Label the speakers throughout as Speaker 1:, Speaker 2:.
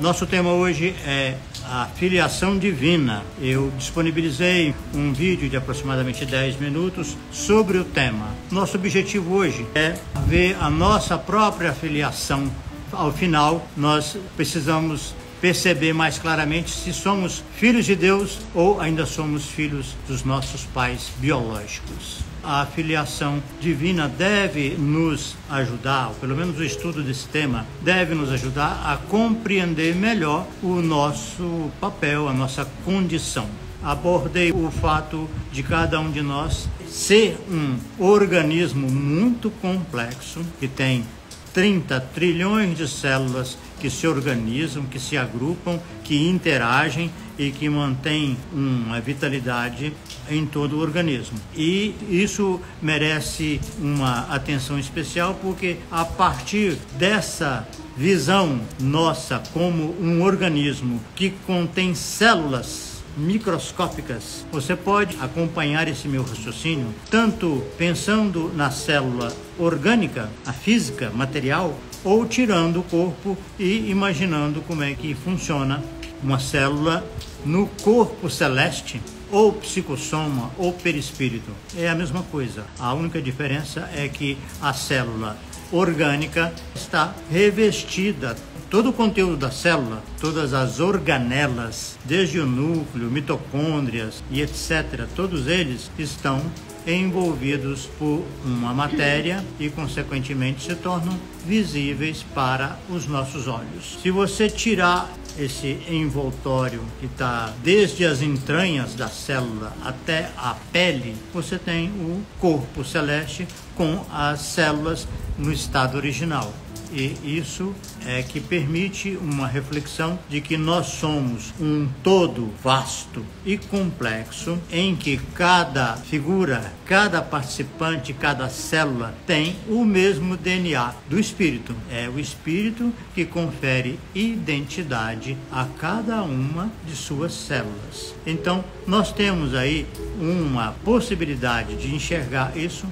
Speaker 1: Nosso tema hoje é a filiação divina. Eu disponibilizei um vídeo de aproximadamente 10 minutos sobre o tema. Nosso objetivo hoje é ver a nossa própria filiação. Ao final, nós precisamos perceber mais claramente se somos filhos de Deus ou ainda somos filhos dos nossos pais biológicos. A filiação divina deve nos ajudar, ou pelo menos o estudo desse tema, deve nos ajudar a compreender melhor o nosso papel, a nossa condição. Abordei o fato de cada um de nós ser um organismo muito complexo, que tem 30 trilhões de células que se organizam, que se agrupam, que interagem e que mantêm uma vitalidade em todo o organismo. E isso merece uma atenção especial porque a partir dessa visão nossa como um organismo que contém células microscópicas, você pode acompanhar esse meu raciocínio tanto pensando na célula orgânica, a física, material, ou tirando o corpo e imaginando como é que funciona uma célula no corpo celeste, ou psicossoma, ou perispírito. É a mesma coisa. A única diferença é que a célula orgânica está revestida. Todo o conteúdo da célula, todas as organelas, desde o núcleo, mitocôndrias e etc., todos eles estão envolvidos por uma matéria e, consequentemente, se tornam visíveis para os nossos olhos. Se você tirar esse envoltório que está desde as entranhas da célula até a pele, você tem o corpo celeste com as células no estado original. E isso é que permite uma reflexão de que nós somos um todo vasto e complexo, em que cada figura, cada participante, cada célula tem o mesmo DNA do espírito. É o espírito que confere identidade a cada uma de suas células. Então, nós temos aí uma possibilidade de enxergar isso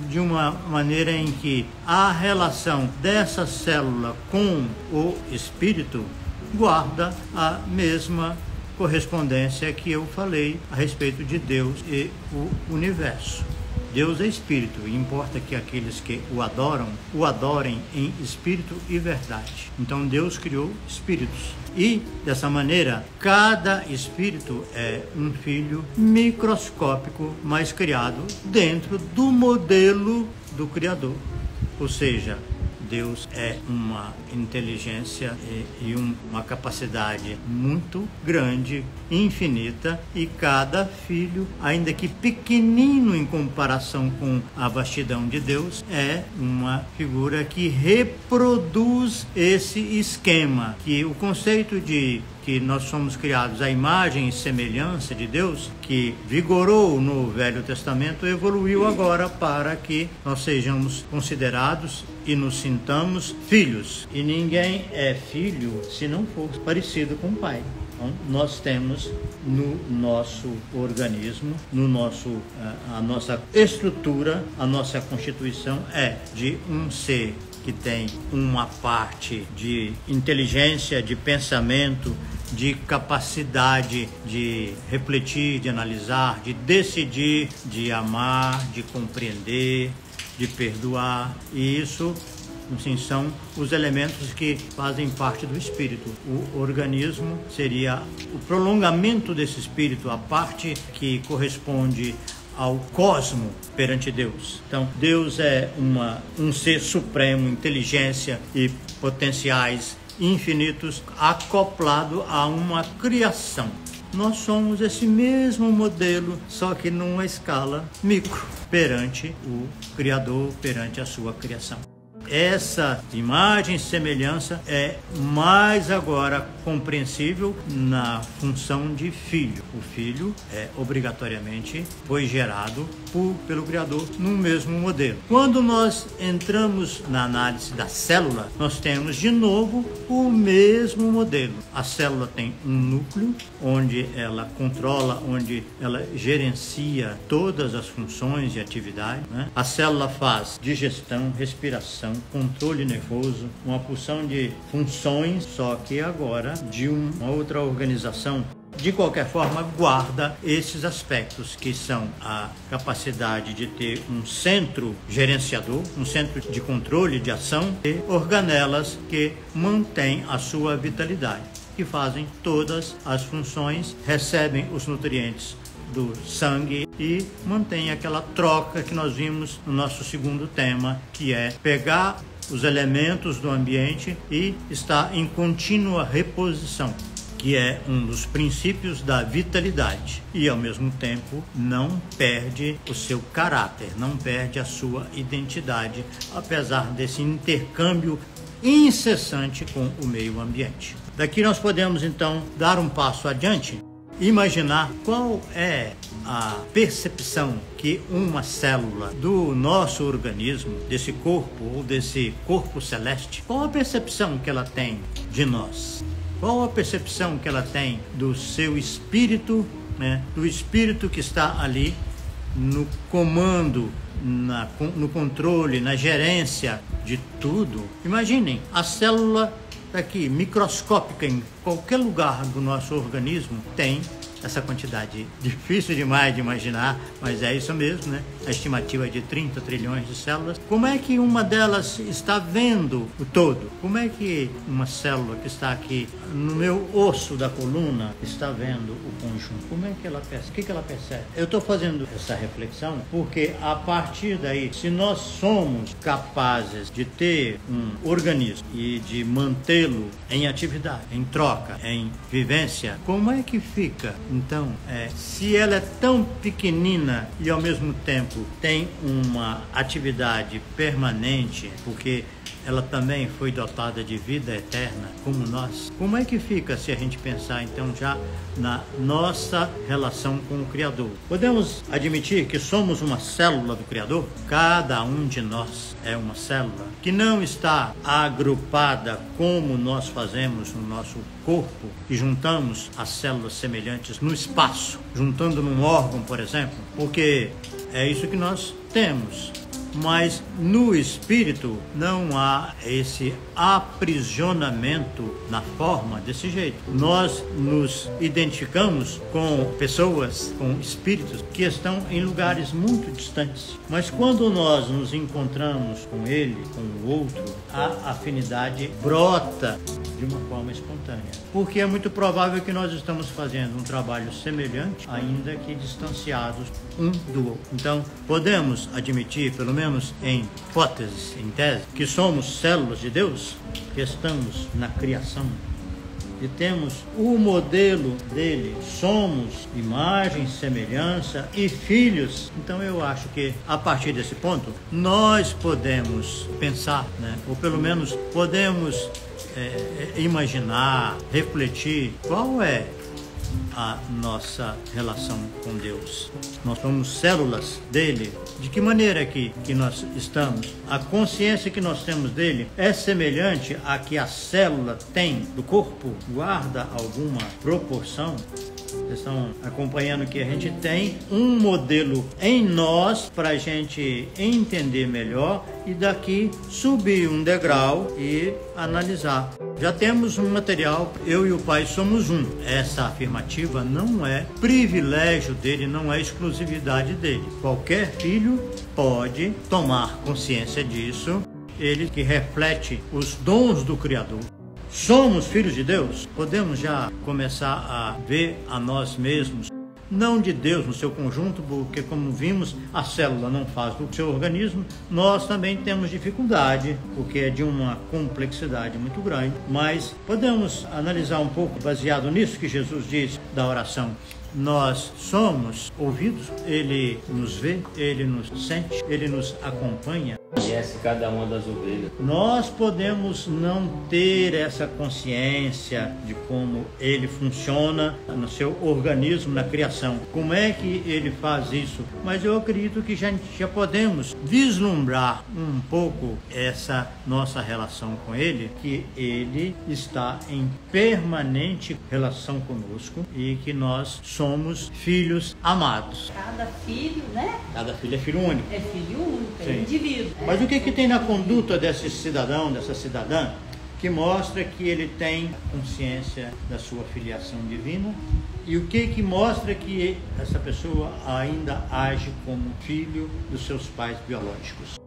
Speaker 1: de uma maneira em que a relação dessa célula com o espírito guarda a mesma correspondência que eu falei a respeito de Deus e o universo. Deus é espírito e importa que aqueles que o adorem em espírito e verdade. Então Deus criou espíritos e, dessa maneira, cada espírito é um filho microscópico, mas criado dentro do modelo do Criador. Ou seja, Deus é uma inteligência e uma capacidade muito grande, infinita, e cada filho, ainda que pequenino em comparação com a vastidão de Deus, é uma figura que reproduz esse esquema, que o conceito de que nós somos criados à imagem e semelhança de Deus, que vigorou no Velho Testamento, evoluiu agora para que nós sejamos considerados e nos sintamos filhos. E ninguém é filho se não for parecido com o Pai. Então, nós temos no nosso organismo, a nossa estrutura, a nossa constituição é de um ser que tem uma parte de inteligência, de pensamento, de capacidade de refletir, de analisar, de decidir, de amar, de compreender, de perdoar. E isso, assim, são os elementos que fazem parte do espírito. O organismo seria o prolongamento desse espírito, a parte que corresponde ao cosmo perante Deus. Então, Deus é um ser supremo, inteligência e potenciais infinitos, acoplado a uma criação. Nós somos esse mesmo modelo, só que numa escala micro, perante o Criador, perante a sua criação. Essa imagem e semelhança é mais agora compreensível na função de filho. O filho obrigatoriamente foi gerado pelo Criador no mesmo modelo. Quando nós entramos na análise da célula, nós temos de novo o mesmo modelo. A célula tem um núcleo onde ela controla, onde ela gerencia todas as funções e atividades, né? A célula faz digestão, respiração, controle nervoso, uma porção de funções, só que agora de uma outra organização. De qualquer forma, guarda esses aspectos, que são a capacidade de ter um centro gerenciador, um centro de controle de ação e organelas que mantêm a sua vitalidade, que fazem todas as funções, recebem os nutrientes do sangue e mantém aquela troca que nós vimos no nosso segundo tema, que é pegar os elementos do ambiente e estar em contínua reposição, que é um dos princípios da vitalidade, e ao mesmo tempo não perde o seu caráter, não perde a sua identidade, apesar desse intercâmbio incessante com o meio ambiente. Daqui nós podemos então dar um passo adiante, imaginar qual é a percepção que uma célula do nosso organismo, desse corpo ou desse corpo celeste, qual a percepção que ela tem de nós? Qual a percepção que ela tem do seu espírito, né? Do espírito que está ali no comando, no controle, na gerência de tudo? Imaginem, a célula aqui, microscópica, em qualquer lugar do nosso organismo, tem essa quantidade difícil demais de imaginar, mas é isso mesmo, né? A estimativa é de 30 trilhões de células. Como é que uma delas está vendo o todo? Como é que uma célula que está aqui no meu osso da coluna está vendo o conjunto? Como é que ela percebe? O que ela percebe? Eu estou fazendo essa reflexão porque a partir daí, se nós somos capazes de ter um organismo e de mantê-lo em atividade, em troca, em vivência, como é que fica? Então, se ela é tão pequenina e ao mesmo tempo tem uma atividade permanente, porque ela também foi dotada de vida eterna, como nós, como é que fica se a gente pensar então já na nossa relação com o Criador? Podemos admitir que somos uma célula do Criador? Cada um de nós é uma célula que não está agrupada como nós fazemos no nosso corpo e juntamos as células semelhantes no espaço, juntando num órgão, por exemplo, porque é isso que nós temos. Mas no espírito não há esse aprisionamento na forma desse jeito. Nós nos identificamos com pessoas, com espíritos que estão em lugares muito distantes. Mas quando nós nos encontramos com ele, com o outro, a afinidade brota de uma forma espontânea. Porque é muito provável que nós estamos fazendo um trabalho semelhante, ainda que distanciados um do outro. Então, podemos admitir, pelo menos em hipótese, em tese, que somos células de Deus, que estamos na criação e temos o modelo dele, somos imagem, semelhança e filhos. Então eu acho que a partir desse ponto nós podemos pensar, né? Ou pelo menos podemos imaginar, refletir qual é a nossa relação com Deus. Nós somos células dele. De que maneira que nós estamos? A consciência que nós temos dele é semelhante à que a célula tem do corpo? Guarda alguma proporção? Vocês estão acompanhando que a gente tem um modelo em nós para a gente entender melhor e daqui subir um degrau e analisar. Já temos um material, eu e o Pai somos um. Essa afirmativa não é privilégio dele, não é exclusividade dele. Qualquer filho pode tomar consciência disso, ele que reflete os dons do Criador. Somos filhos de Deus? Podemos já começar a ver a nós mesmos, não de Deus no seu conjunto, porque como vimos, a célula não faz do seu organismo, nós também temos dificuldade, porque é de uma complexidade muito grande, mas podemos analisar um pouco, baseado nisso que Jesus diz da oração. Nós somos ouvidos, ele nos vê, ele nos sente, ele nos acompanha.
Speaker 2: Conhece cada uma das ovelhas.
Speaker 1: Nós podemos não ter essa consciência de como ele funciona no seu organismo, na criação. Como é que ele faz isso? Mas eu acredito que já podemos vislumbrar um pouco essa nossa relação com ele, que ele está em permanente relação conosco e que nós somos filhos amados.
Speaker 3: Cada filho, né?
Speaker 1: Cada filho é filho único.
Speaker 3: É filho único, é
Speaker 1: Sim.
Speaker 3: indivíduo.
Speaker 1: Mas o que tem na conduta desse cidadão, dessa cidadã, que mostra que ele tem consciência da sua filiação divina? E o que mostra que essa pessoa ainda age como filho dos seus pais biológicos?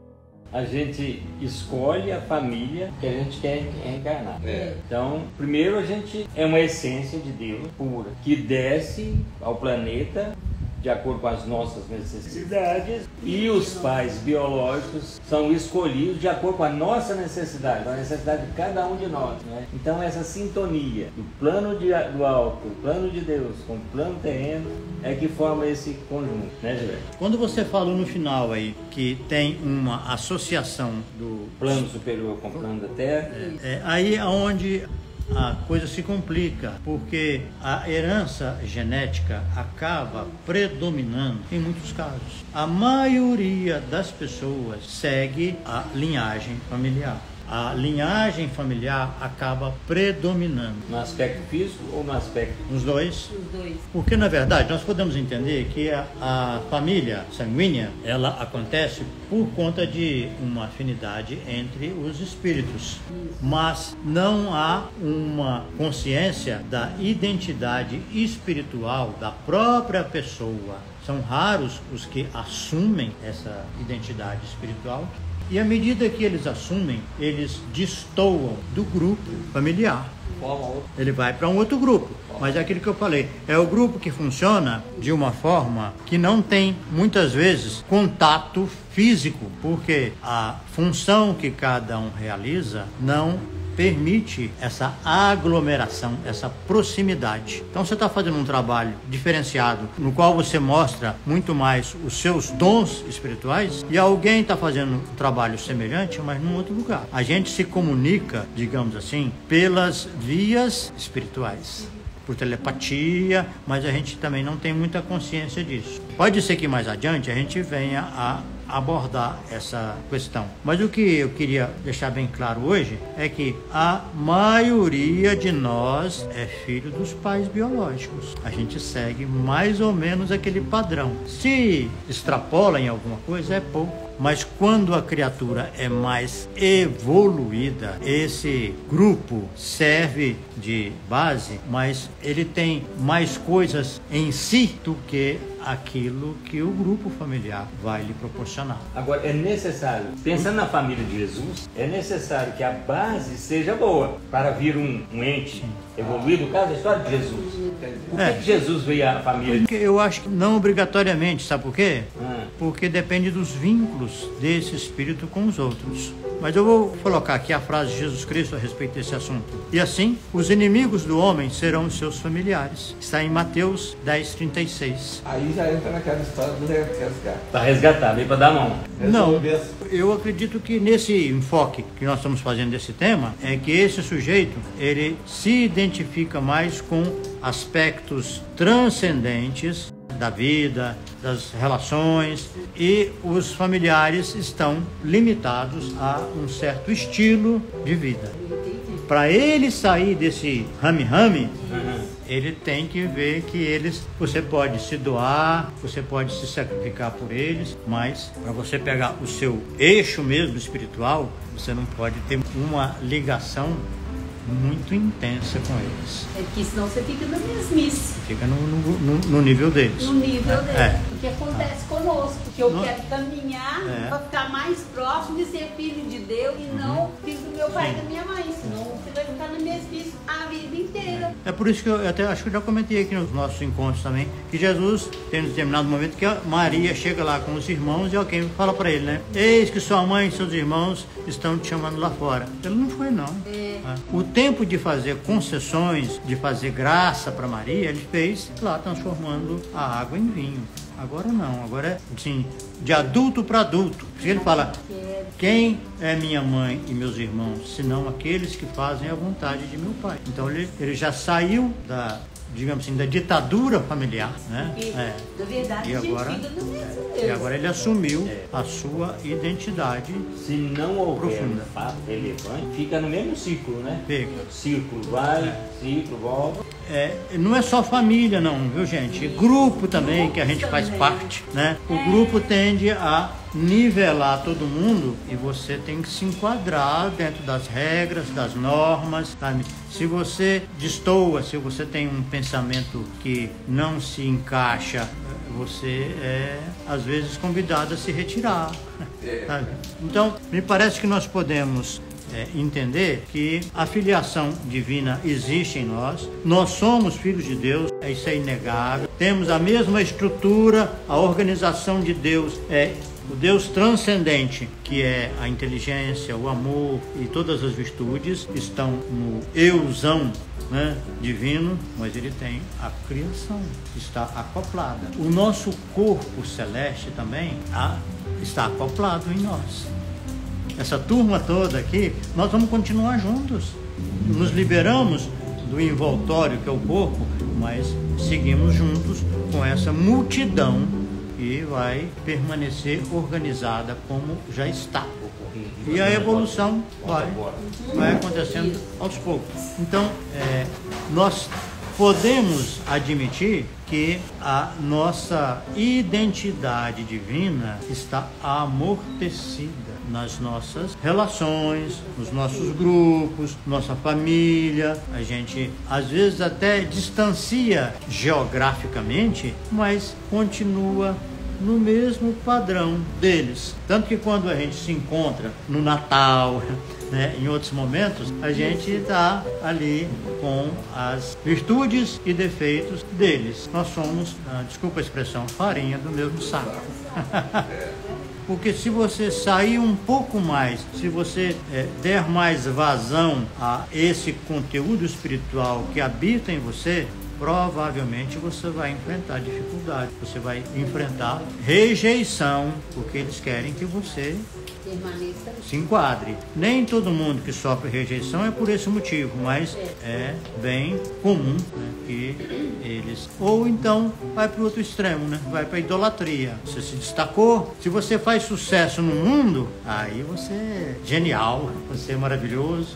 Speaker 2: A gente escolhe a família que a gente quer reencarnar. Então, primeiro a gente é uma essência de Deus pura, que desce ao planeta de acordo com as nossas necessidades, e os pais biológicos são escolhidos de acordo com a nossa necessidade, com a necessidade de cada um de nós, né? Então essa sintonia do plano do alto, o plano de Deus com o plano terreno é que forma esse conjunto, né, Gilberto?
Speaker 1: Quando você falou no final aí que tem uma associação do
Speaker 2: plano superior com o plano da Terra,
Speaker 1: aí é onde a coisa se complica, porque a herança genética acaba predominando em muitos casos. A maioria das pessoas segue a linhagem familiar. A linhagem familiar acaba predominando.
Speaker 2: No aspecto físico ou no aspecto...
Speaker 1: Nos dois. Porque, na verdade, nós podemos entender que a família sanguínea, ela acontece por conta de uma afinidade entre os espíritos. Mas não há uma consciência da identidade espiritual da própria pessoa. São raros os que assumem essa identidade espiritual. E à medida que eles assumem, eles destoam do grupo familiar. Ele vai para um outro grupo. Mas é aquilo que eu falei, é o grupo que funciona de uma forma que não tem, muitas vezes, contato físico, porque a função que cada um realiza não permite essa aglomeração, essa proximidade. Então você está fazendo um trabalho diferenciado, no qual você mostra muito mais os seus dons espirituais, e alguém está fazendo um trabalho semelhante, mas num outro lugar. A gente se comunica, digamos assim, pelas vias espirituais, por telepatia, mas a gente também não tem muita consciência disso. Pode ser que mais adiante a gente venha a abordar essa questão. Mas o que eu queria deixar bem claro hoje é que a maioria de nós é filho dos pais biológicos. A gente segue mais ou menos aquele padrão. Se extrapola em alguma coisa, é pouco. Mas quando a criatura é mais evoluída, esse grupo serve de base, mas ele tem mais coisas em si do que aquilo que o grupo familiar vai lhe proporcionar.
Speaker 2: Agora, é necessário, pensando na família de Jesus, é necessário que a base seja boa para vir um ente evoluído, no caso da história de Jesus. Por que Jesus veio à família?
Speaker 1: Porque eu acho que não obrigatoriamente, sabe por quê? Porque depende dos vínculos desse espírito com os outros. Mas eu vou colocar aqui a frase de Jesus Cristo a respeito desse assunto. E assim, os inimigos do homem serão os seus familiares. Está em Mateus 10:36.
Speaker 3: Aí já entra naquela história do resgate.
Speaker 2: Para resgatar, veio para dar mão.
Speaker 1: Não, eu acredito que nesse enfoque que nós estamos fazendo desse tema, é que esse sujeito, ele se identifica mais com aspectos transcendentes da vida, das relações, e os familiares estão limitados a um certo estilo de vida. Para ele sair desse rame-rame, ele tem que ver que você pode se doar, você pode se sacrificar por eles, mas para você pegar o seu eixo mesmo espiritual, você não pode ter uma ligação muito intensa com eles.
Speaker 4: É que senão você fica na mesmice.
Speaker 1: Fica no nível deles.
Speaker 4: No nível deles. O que acontece conosco, porque eu quero caminhar para ficar mais próximo de ser filho de Deus e não filho do meu pai e da minha mãe. Senão você vai ficar na mesmice a vida inteira.
Speaker 1: É por isso que eu até acho que eu já comentei aqui nos nossos encontros também, que Jesus tem um determinado momento que a Maria chega lá com os irmãos e alguém fala para ele, né? Eis que sua mãe e seus irmãos estão te chamando lá fora. Ele não foi, não. O tempo de fazer concessões, de fazer graça para Maria, ele fez lá transformando a água em vinho. Agora não, agora é assim, de adulto para adulto. Ele fala, quem é minha mãe e meus irmãos, senão aqueles que fazem a vontade de meu pai. Então ele já saiu da, digamos assim, da ditadura familiar, né?
Speaker 4: Na verdade,
Speaker 1: e agora ele assumiu a sua identidade.
Speaker 2: Se não houver
Speaker 1: profunda.
Speaker 2: um fato relevante, fica no mesmo ciclo, né?
Speaker 1: Fica.
Speaker 2: Ciclo vai, ciclo volta.
Speaker 1: Não é só família não, viu gente? Grupo também, que a gente faz parte, né? O grupo tende a nivelar todo mundo e você tem que se enquadrar dentro das regras, das normas, sabe? Se você destoa, se você tem um pensamento que não se encaixa, você é às vezes convidado a se retirar, sabe? Então, me parece que nós podemos entender que a filiação divina existe em nós, nós somos filhos de Deus, isso é inegável, temos a mesma estrutura, a organização de Deus é o Deus transcendente, que é a inteligência, o amor e todas as virtudes, estão no euzão, né, divino, mas ele tem a criação, está acoplada. O nosso corpo celeste também está acoplado em nós. Essa turma toda aqui, nós vamos continuar juntos. Nos liberamos do envoltório que é o corpo, mas seguimos juntos com essa multidão que vai permanecer organizada como já está. E a evolução vai acontecendo aos poucos. Então, nós podemos admitir que a nossa identidade divina está amortecida nas nossas relações, nos nossos grupos, nossa família. A gente às vezes até distancia geograficamente, mas continua no mesmo padrão deles. Tanto que quando a gente se encontra no Natal, né, em outros momentos, a gente está ali com as virtudes e defeitos deles. Nós somos, desculpa a expressão, farinha do mesmo saco. Porque se você sair um pouco mais, se você der mais vazão a esse conteúdo espiritual que habita em você, provavelmente você vai enfrentar dificuldade, você vai enfrentar rejeição, porque eles querem que você se enquadre. Nem todo mundo que sofre rejeição é por esse motivo, mas é bem comum, né, que eles... Ou então vai para o outro extremo, né? Vai para a idolatria. Você se destacou, se você faz sucesso no mundo, aí você é genial, você é maravilhoso.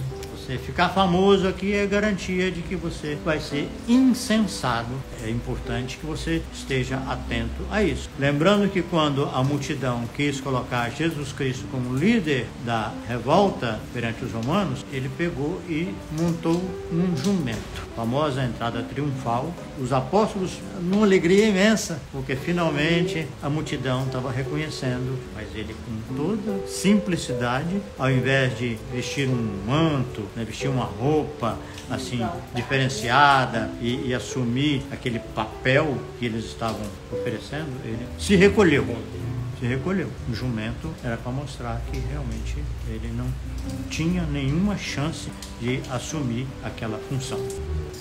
Speaker 1: Ficar famoso aqui é garantia de que você vai ser incensado. É importante que você esteja atento a isso. Lembrando que quando a multidão quis colocar Jesus Cristo como líder da revolta perante os romanos, ele pegou e montou um jumento. Famosa entrada triunfal. Os apóstolos, numa alegria imensa, porque finalmente a multidão estava reconhecendo, mas ele com toda simplicidade, ao invés de vestir um manto, né, vestir uma roupa assim diferenciada e assumir aquele papel que eles estavam oferecendo, ele se recolheu. O jumento era para mostrar que realmente ele não tinha nenhuma chance de assumir aquela função.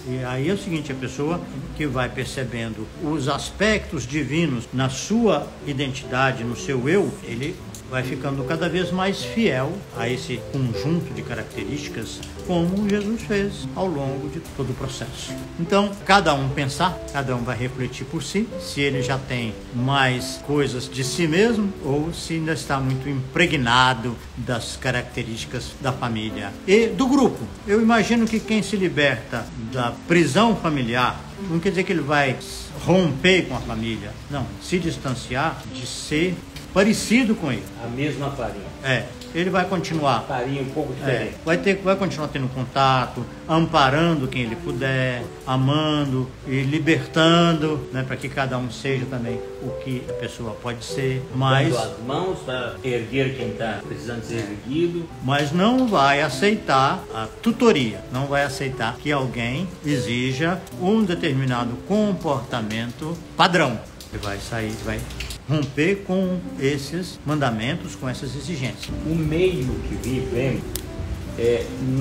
Speaker 1: E aí é o seguinte, a pessoa que vai percebendo os aspectos divinos na sua identidade, no seu eu, ele vai ficando cada vez mais fiel a esse conjunto de características, como Jesus fez ao longo de todo o processo. Então, cada um pensar, cada um vai refletir por si, se ele já tem mais coisas de si mesmo ou se ainda está muito impregnado das características da família e do grupo. Eu imagino que quem se liberta da prisão familiar não quer dizer que ele vai romper com a família, não, se distanciar de ser parecido com ele.
Speaker 2: A mesma farinha.
Speaker 1: Ele vai continuar.
Speaker 2: Farinha um pouco diferente.
Speaker 1: Vai continuar tendo contato, amparando quem ele puder, amando e libertando, né, para que cada um seja também o que a pessoa pode ser. Mas
Speaker 2: dando as mãos para erguer quem está precisando ser erguido.
Speaker 1: Mas não vai aceitar a tutoria, não vai aceitar que alguém exija um determinado comportamento padrão. Ele vai sair, vai romper com esses mandamentos, com essas exigências.
Speaker 2: O meio que vivemos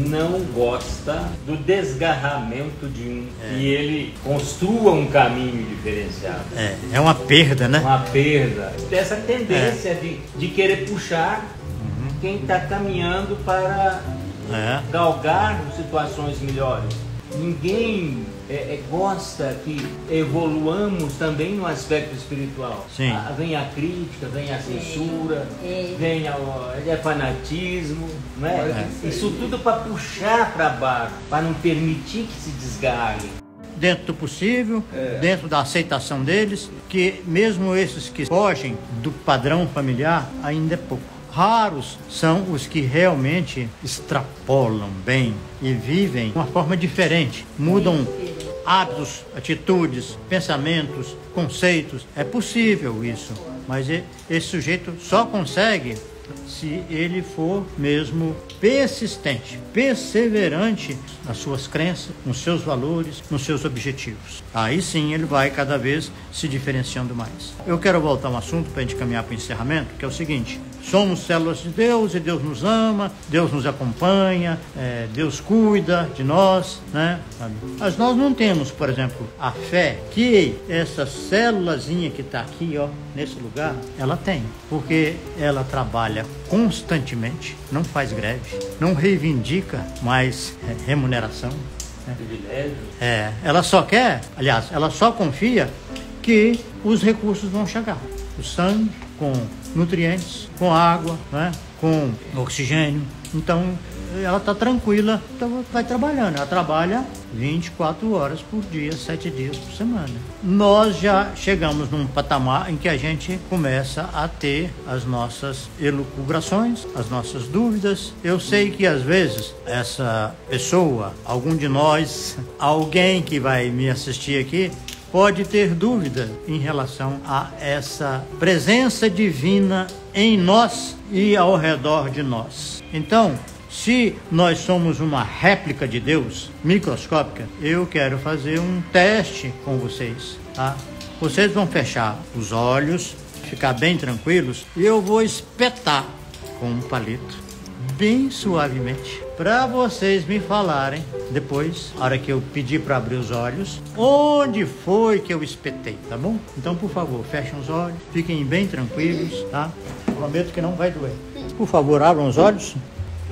Speaker 2: não gosta do desgarramento de um e ele construa um caminho diferenciado.
Speaker 1: É uma perda, né?
Speaker 2: Uma perda. Dessa tendência de querer puxar quem está caminhando para galgar situações melhores. Ninguém gosta que evoluamos também no aspecto espiritual.
Speaker 1: Sim.
Speaker 2: Vem a crítica, vem a censura, vem o fanatismo, não é? Isso tudo para puxar para baixo, para não permitir que se desgarre.
Speaker 1: dentro do possível, dentro da aceitação deles, que mesmo esses que fogem do padrão familiar, ainda é pouco. Raros são os que realmente extrapolam bem e vivem de uma forma diferente, mudam hábitos, atitudes, pensamentos, conceitos. É possível isso, mas esse sujeito só consegue se ele for mesmo persistente, perseverante nas suas crenças, nos seus valores, nos seus objetivos. Aí sim ele vai cada vez se diferenciando mais. Eu quero voltar a um assunto para a gente caminhar para o encerramento, que é o seguinte: somos células de Deus e Deus nos ama, Deus nos acompanha, Deus cuida de nós, né? Mas nós não temos, por exemplo, a fé que essa célulazinha que está aqui, ó, nesse lugar, ela tem, porque ela trabalha constantemente, não faz greve, não reivindica mais remuneração.
Speaker 2: Privilégio.
Speaker 1: Ela só quer, aliás, ela só confia que os recursos vão chegar. O sangue com nutrientes, com água, né? Com oxigênio. Então, ela está tranquila, então vai trabalhando. Ela trabalha 24 horas por dia, 7 dias por semana. Nós já chegamos num patamar em que a gente começa a ter as nossas elucubrações, as nossas dúvidas. Eu sei que às vezes essa pessoa, algum de nós, alguém que vai me assistir aqui, pode ter dúvida em relação a essa presença divina em nós e ao redor de nós. Então, se nós somos uma réplica de Deus microscópica, eu quero fazer um teste com vocês, tá? Vocês vão fechar os olhos, ficar bem tranquilos, e eu vou espetar com um palito, bem suavemente, para vocês me falarem depois, na hora que eu pedir para abrir os olhos, onde foi que eu espetei, tá bom? Então, por favor, fechem os olhos, fiquem bem tranquilos, tá? Prometo que não vai doer. Por favor, abram os olhos.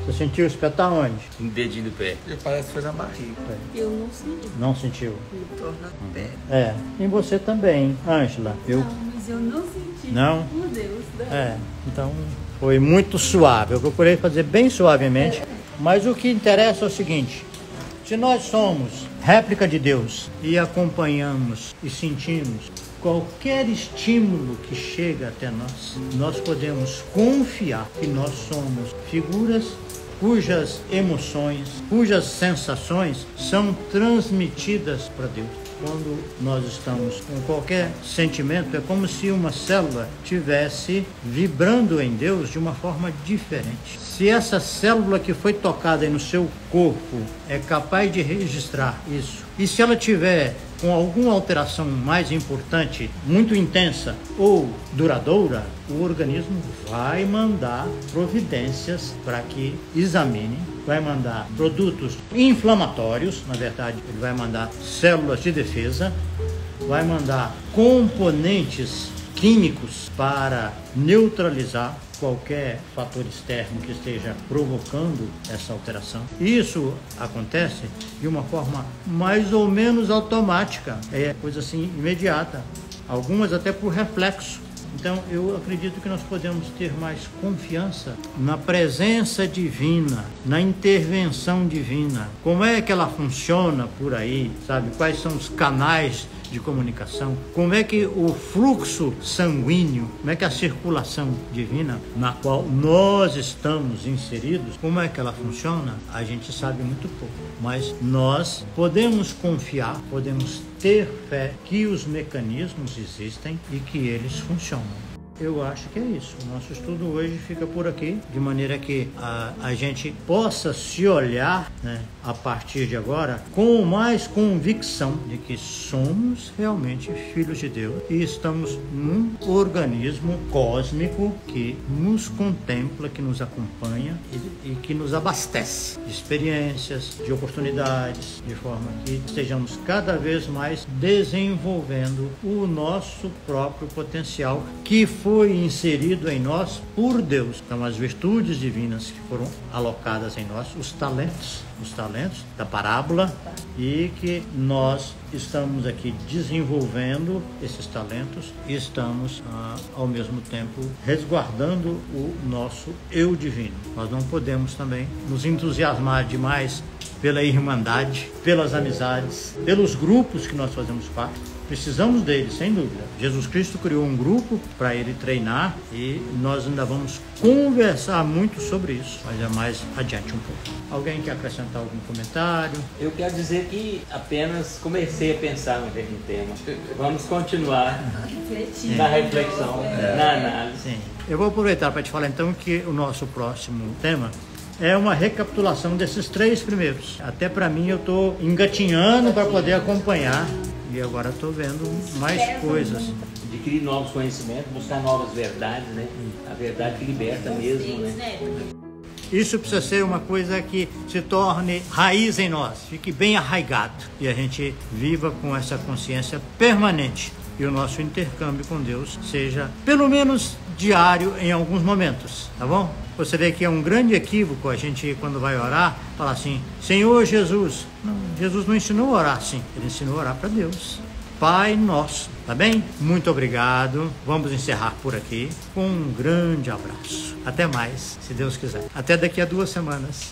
Speaker 1: Você sentiu espetar onde?
Speaker 2: No dedinho do pé.
Speaker 3: Parece que foi na barriga.
Speaker 4: Eu não senti.
Speaker 1: Não sentiu?
Speaker 4: Me torna pé.
Speaker 1: E você também, Ângela?
Speaker 4: Não, mas eu não senti.
Speaker 1: Não?
Speaker 4: Por Deus. Não.
Speaker 1: Então foi muito suave. Eu procurei fazer bem suavemente. Mas o que interessa é o seguinte: se nós somos réplica de Deus e acompanhamos e sentimos qualquer estímulo que chega até nós, nós podemos confiar que nós somos figuras cujas emoções, cujas sensações são transmitidas para Deus. Quando nós estamos com qualquer sentimento, é como se uma célula estivesse vibrando em Deus de uma forma diferente. Se essa célula que foi tocada aí no seu corpo é capaz de registrar isso, e se ela tiver com alguma alteração mais importante, muito intensa ou duradoura, o organismo vai mandar providências para que examine, vai mandar produtos inflamatórios, na verdade ele vai mandar células de defesa, vai mandar componentes químicos para neutralizar qualquer fator externo que esteja provocando essa alteração. Isso acontece de uma forma mais ou menos automática, é coisa assim imediata, algumas até por reflexo. Então eu acredito que nós podemos ter mais confiança na presença divina, na intervenção divina. Como é que ela funciona por aí, sabe? Quais são os canais de comunicação? Como é que o fluxo sanguíneo, como é que a circulação divina na qual nós estamos inseridos, como é que ela funciona? A gente sabe muito pouco, mas nós podemos confiar, podemos ter fé que os mecanismos existem e que eles funcionam. Eu acho que é isso. O nosso estudo hoje fica por aqui, de maneira que a gente possa se olhar, né, a partir de agora com mais convicção de que somos realmente filhos de Deus e estamos num organismo cósmico que nos contempla, que nos acompanha e que nos abastece de experiências, de oportunidades, de forma que estejamos cada vez mais desenvolvendo o nosso próprio potencial que foi inserido em nós por Deus. Então, as virtudes divinas que foram alocadas em nós, os talentos, os talentos, da parábola, e que nós estamos aqui desenvolvendo esses talentos e estamos, ao mesmo tempo, resguardando o nosso eu divino. Nós não podemos também nos entusiasmar demais pela irmandade, pelas amizades, pelos grupos que nós fazemos parte. Precisamos deles, sem dúvida. Jesus Cristo criou um grupo para ele treinar e nós ainda vamos conversar muito sobre isso, mas é mais adiante um pouco. Alguém quer acrescentar algum comentário?
Speaker 2: Eu quero dizer que apenas comecei a pensar no mesmo tema. Vamos continuar na reflexão, na análise.
Speaker 1: Sim. Eu vou aproveitar para te falar então que o nosso próximo tema é uma recapitulação desses 3 primeiros. Até para mim eu estou engatinhando para poder acompanhar. E agora estou vendo mais coisas.
Speaker 2: Adquirir novos conhecimentos, buscar novas verdades, né? A verdade que liberta mesmo, né?
Speaker 1: Isso precisa ser uma coisa que se torne raiz em nós, fique bem arraigado. E a gente viva com essa consciência permanente. E o nosso intercâmbio com Deus seja, pelo menos, diário em alguns momentos, tá bom? Você vê que é um grande equívoco a gente, quando vai orar, falar assim, Senhor Jesus. Não, Jesus não ensinou a orar assim, ele ensinou a orar para Deus. Pai nosso, tá bem? Muito obrigado. Vamos encerrar por aqui com um grande abraço. Até mais, se Deus quiser. Até daqui a 2 semanas.